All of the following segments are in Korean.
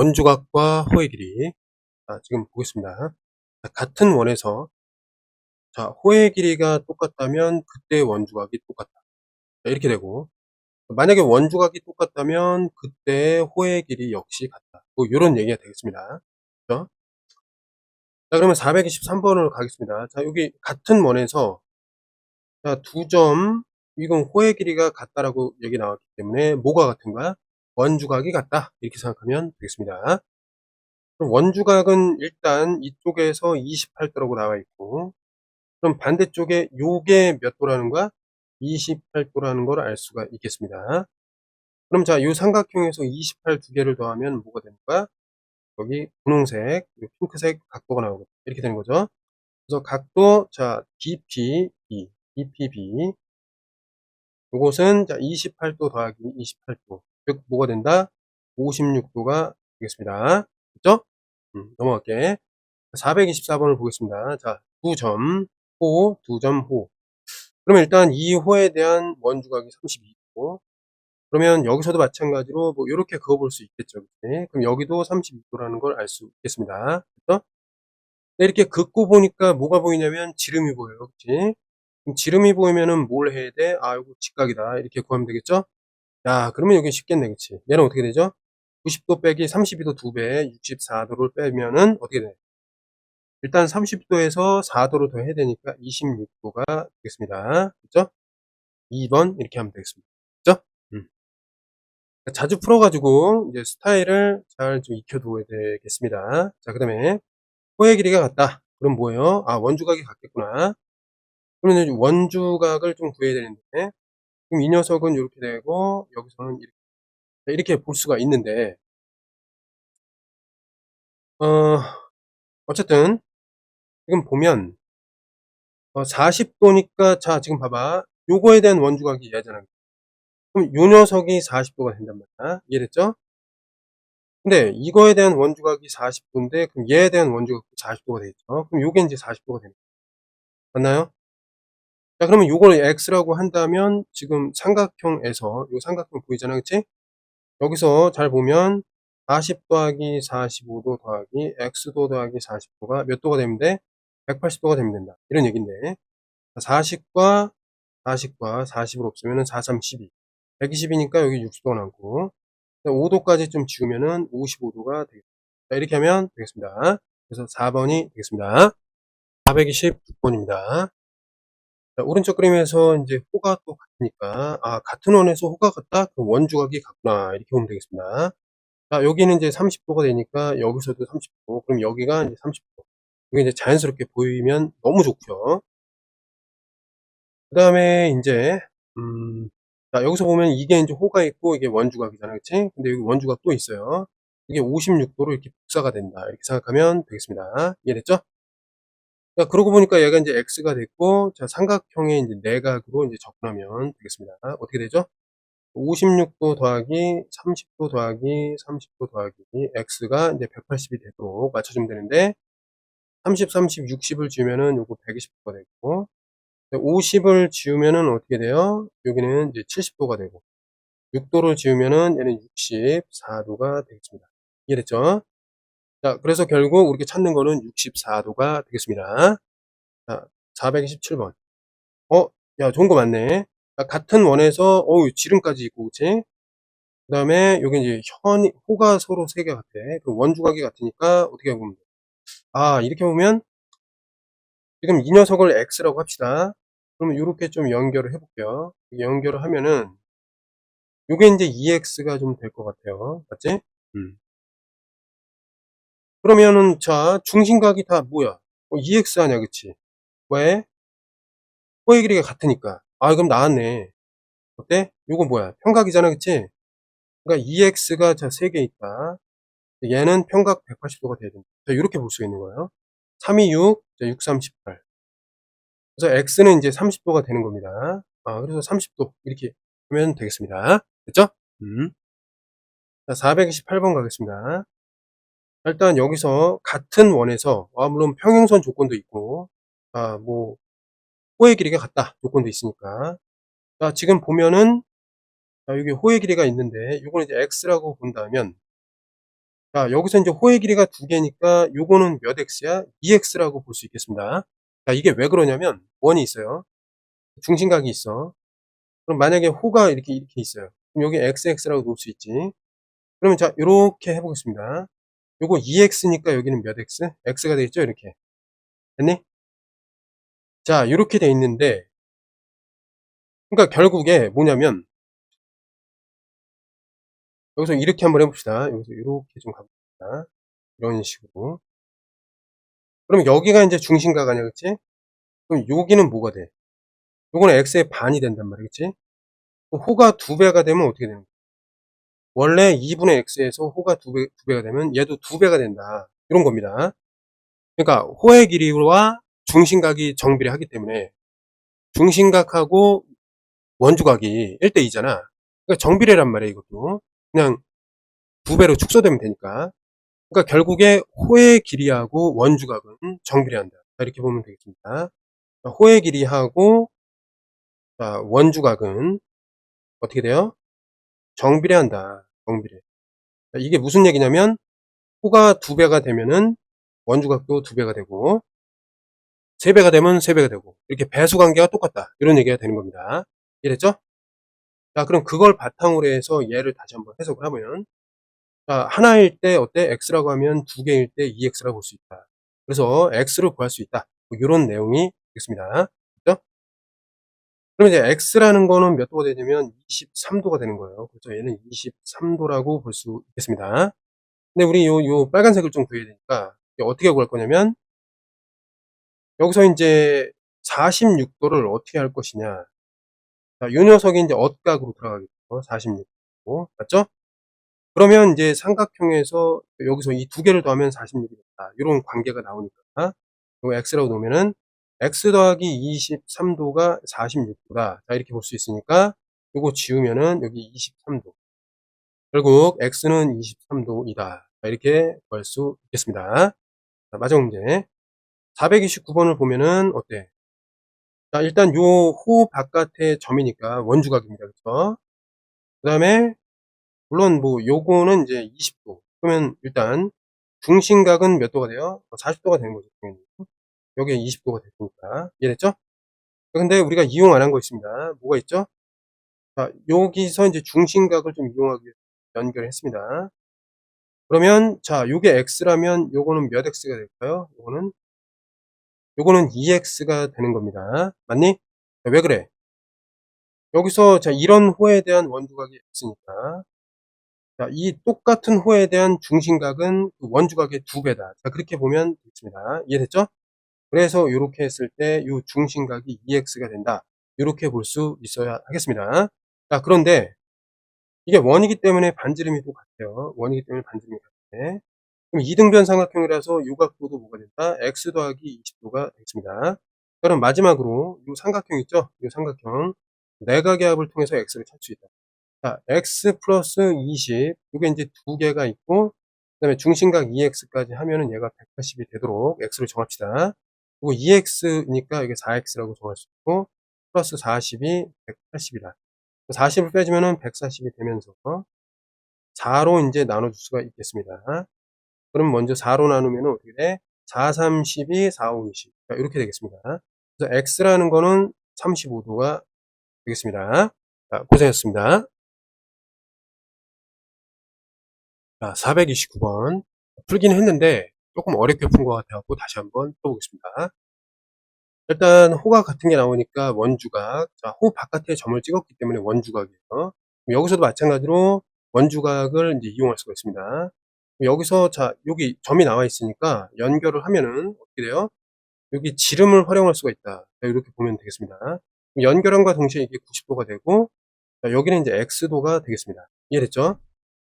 원주각과 호의 길이. 지금 보겠습니다. 같은 원에서 호의 길이가 똑같다면 그때 원주각이 똑같다. 이렇게 되고, 만약에 원주각이 똑같다면 그때 호의 길이 역시 같다. 뭐 요런 얘기가 되겠습니다. 그죠? 그러면 423번으로 가겠습니다. 여기 같은 원에서 두 점, 이건 호의 길이가 같다라고 얘기 나왔기 때문에 뭐가 같은 거야? 원주각이 같다. 이렇게 생각하면 되겠습니다. 그럼 원주각은 일단 이쪽에서 28도라고 나와 있고, 그럼 반대쪽에 요게 몇 도라는 거야? 28도라는 걸 알 수가 있겠습니다. 그럼 요 삼각형에서 28 두 개를 더하면 뭐가 되는 거야? 여기 분홍색, 핑크색 각도가 나오고 이렇게 되는 거죠. 그래서 각도, DPB, 요것은 28도 더하기 28도, 즉 뭐가 된다? 56도가 되겠습니다. 그죠? 넘어갈게. 424번을 보겠습니다. 두 점 호, 두 점 호. 그러면 일단 이 호에 대한 원주각이 32도. 그러면 여기서도 마찬가지로 뭐 이렇게 그어볼 수 있겠죠. 그치? 그럼 여기도 32도라는 걸 알 수 있겠습니다. 그렇죠? 이렇게 긋고 보니까 뭐가 보이냐면 지름이 보여요. 그치? 그럼 지름이 보이면은 뭘 해야 돼? 이거 직각이다. 이렇게 구하면 되겠죠? 그러면 여기 쉽겠네. 그치? 얘는 어떻게 되죠? 90도 빼기 32도 2배, 64도를 빼면은 어떻게 돼? 일단 30도에서 4도로 더 해야 되니까 26도가 되겠습니다. 그죠? 2번 이렇게 하면 되겠습니다. 그죠? 자주 풀어가지고 이제 스타일을 잘 좀 익혀두어야 되겠습니다. 그 다음에 호의 길이가 같다. 그럼 뭐예요? 원주각이 같겠구나. 그러면 이제 원주각을 좀 구해야 되는데, 그럼 이 녀석은 이렇게 되고 여기서는 이렇게 볼 수가 있는데, 어, 어쨌든 지금 보면 40도니까 지금 봐봐. 요거에 대한 원주각이 얘잖아. 그럼 요 녀석이 40도가 된단 말이야. 이해됐죠? 근데 이거에 대한 원주각이 40도인데 그럼 얘에 대한 원주각도 40도가 되겠죠. 그럼 요게 이제 40도가 되는 거예요. 맞나요? 그러면 요걸 x라고 한다면 지금 삼각형에서 요 삼각형 보이잖아. 그치? 여기서 잘 보면 40 더하기 45도 더하기 x도 더하기 40도가 몇 도가 되면 돼? 180도가 되면 된다. 이런 얘기인데 40과 40을 없으면은 4, 3, 12. 120이니까 여기 60도가 남고 5도까지 좀 지우면은 55도가 되겠습니다. 이렇게 하면 되겠습니다. 그래서 4번이 되겠습니다. 429번입니다. 오른쪽 그림에서 이제 호가 또 같으니까, 같은 원에서 호가 같다? 그럼 원주각이 같구나. 이렇게 보면 되겠습니다. 여기는 이제 30도가 되니까 여기서도 30도. 그럼 여기가 이제 30도. 이게 이제 자연스럽게 보이면 너무 좋고요. 그 다음에 이제, 여기서 보면 이게 이제 호가 있고 이게 원주각이잖아요. 그치? 근데 여기 원주각 또 있어요. 이게 56도로 이렇게 복사가 된다. 이렇게 생각하면 되겠습니다. 이해됐죠? 그러고 보니까 얘가 이제 x가 됐고, 삼각형의 이제 내각으로 이제 접근하면 되겠습니다. 어떻게 되죠? 56도 더하기 30도 더하기 30도 더하기 x가 이제 180이 되도록 맞춰주면 되는데, 30, 30, 60을 지우면은 요거 120도가 되고, 50을 지우면은 어떻게 돼요? 여기는 이제 70도가 되고, 6도를 지우면은 얘는 64도가 되겠습니다. 이해됐죠? 그래서 결국 우리가 찾는 거는 64도가 되겠습니다. 자, 427번. 야, 좋은 거 맞네. 같은 원에서, 지름까지 있고, 그치? 그 다음에, 여기 이제 호가 서로 세 개 같아. 그 원주각이 같으니까, 어떻게 보면 돼? 이렇게 보면, 지금 이 녀석을 x라고 합시다. 그러면 이렇게 좀 연결을 해볼게요. 연결을 하면은, 요게 이제 2x가 좀 될 것 같아요. 맞지? 그러면은, 중심각이 다 뭐야? 2x 아냐, 그치? 왜? 호의 길이가 같으니까. 그럼 나왔네. 어때? 요거 뭐야? 평각이잖아, 그치? 그러니까 2x가 3개 있다. 얘는 평각 180도가 돼야 된다. 이렇게 볼 수 있는 거예요. 3, 2, 6, 6, 3, 18. 그래서 x는 이제 30도가 되는 겁니다. 그래서 30도 이렇게 하면 되겠습니다. 됐죠? 자, 428번 가겠습니다. 일단 여기서 같은 원에서 물론 평행선 조건도 있고 뭐 호의 길이가 같다 조건도 있으니까 지금 보면은 여기 호의 길이가 있는데 이거는 이제 x라고 본다면 자, 여기서 이제 호의 길이가 2개니까 요거는 몇 x야? 2x라고 볼 수 있겠습니다. 자, 이게 왜 그러냐면 원이 있어요. 중심각이 있어. 그럼 만약에 호가 이렇게 있어요. 그럼 여기 xx라고 놓을 수 있지. 그러면 자, 요렇게 해보겠습니다. 요거 2x니까 여기는 몇 x? x가 되겠죠? 이렇게. 됐니? 자, 요렇게 돼 있는데, 그러니까 결국에 뭐냐면, 여기서 이렇게 한번 해봅시다. 여기서 이렇게 좀 가봅시다. 이런 식으로. 그럼 여기가 이제 중심각 아니야, 그치? 그럼 여기는 뭐가 돼? 요거는 x의 반이 된단 말이야, 그치? 호가 2배가 되면 어떻게 되는 거야? 원래 2분의 x에서 호가 2배가 되면 얘도 2배가 된다. 이런 겁니다. 그러니까 호의 길이와 중심각이 정비례하기 때문에 중심각하고 원주각이 1대2잖아. 그러니까 정비례란 말이야, 이것도. 그냥 2배로 축소되면 되니까. 그러니까 결국에 호의 길이하고 원주각은 정비례한다. 이렇게 보면 되겠습니다. 호의 길이하고 원주각은 어떻게 돼요? 정비례한다. 정비례. 이게 무슨 얘기냐면 호가 2배가 되면은 원주각도 2배가 되고 3배가 되면 3배가 되고 이렇게 배수 관계가 똑같다. 이런 얘기가 되는 겁니다. 이해됐죠? 자, 그럼 그걸 바탕으로 해서 얘를 다시 한번 해석을 하면 자, 하나일 때 어때? x라고 하면 2개일 때 2x라고 볼 수 있다. 그래서 x를 구할 수 있다. 뭐 이런 내용이 되겠습니다. 그렇죠? 그럼 이제 x라는 거는 몇 도가 되냐면 23도가 되는 거예요. 그렇죠? 얘는 23도라고 볼 수 있겠습니다. 근데 우리 요 빨간색을 좀 구해야 되니까 어떻게 구할 거냐면 여기서 이제 46도를 어떻게 할 것이냐. 자, 요 녀석이 이제 엇각으로 들어가겠죠. 46도. 맞죠? 그러면 이제 삼각형에서 여기서 이 2개를 더하면 46이 된다. 이런 관계가 나오니까 이거 x라고 놓으면은 x 더하기 23도가 46도다. 자, 이렇게 볼 수 있으니까 이거 지우면은 여기 23도. 결국 x는 23도이다. 자, 이렇게 구할 수 있겠습니다. 자, 마지막 문제. 429번을 보면은 어때? 자, 일단 요 호 바깥의 점이니까 원주각입니다. 그쵸? 그 다음에 물론 뭐 요거는 이제 20도. 그러면 일단 중심각은 몇 도가 돼요? 40도가 되는 거죠. 당연히. 여기에 20도가 됐으니까. 이해됐죠? 근데 우리가 이용 안 한 거 있습니다. 뭐가 있죠? 자, 여기서 이제 중심각을 좀 이용하기 위해서 연결했습니다. 그러면 자, 요게 x라면 요거는 몇 x가 될까요? 요거는 2x가 되는 겁니다. 맞니? 자, 왜 그래? 여기서 자, 이런 호에 대한 원주각이 x니까 자, 이 똑같은 호에 대한 중심각은 그 원주각의 2배다. 자, 그렇게 보면 되겠습니다. 이해됐죠? 그래서 이렇게 했을 때 이 중심각이 2x가 된다. 이렇게 볼 수 있어야 하겠습니다. 자, 그런데 이게 원이기 때문에 반지름이 똑같아요. 원이기 때문에 반지름이 같아. 그럼 이등변 삼각형이라서 요 각도도 뭐가 된다? x 더하기 20도가 되겠습니다. 그럼 마지막으로 이 삼각형 있죠? 이 삼각형 내각의 합을 통해서 x를 찾을 수 있다. 자, x 플러스 20 이게 이제 두 개가 있고 그 다음에 중심각 2x까지 하면은 얘가 180이 되도록 x를 정합시다. 그리고 2x니까 이게 4x라고 정할 수 있고 플러스 40이 180이다. 40을 빼주면은 140이 되면서 4로 이제 나눠줄 수가 있겠습니다. 그럼 먼저 4로 나누면 어떻게 돼? 4, 32, 4, 5, 20. 자, 이렇게 되겠습니다. 그래서 x라는 거는 35도가 되겠습니다. 자, 고생하셨습니다. 자, 429번. 풀기는 했는데 조금 어렵게 푼 것 같아갖고 다시 한번 풀어보겠습니다. 일단 호가 같은 게 나오니까 원주각. 자, 호 바깥에 점을 찍었기 때문에 원주각이에요. 여기서도 마찬가지로 원주각을 이제 이용할 수가 있습니다. 여기서 자, 여기 점이 나와 있으니까 연결을 하면은 어떻게 돼요? 여기 지름을 활용할 수가 있다. 자, 이렇게 보면 되겠습니다. 연결함과 동시에 이게 90도가 되고 자, 여기는 이제 x도가 되겠습니다. 이해됐죠?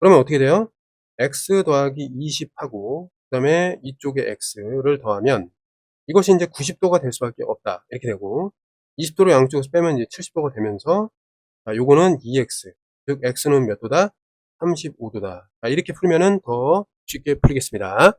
그러면 어떻게 돼요? x 더하기 20하고 그 다음에 이쪽에 x를 더하면 이것이 이제 90도가 될 수밖에 없다. 이렇게 되고 20도로 양쪽에서 빼면 이제 70도가 되면서 자, 요거는 2x 즉 x는 몇 도다? 35도다. 자, 이렇게 풀면은 더 쉽게 풀리겠습니다.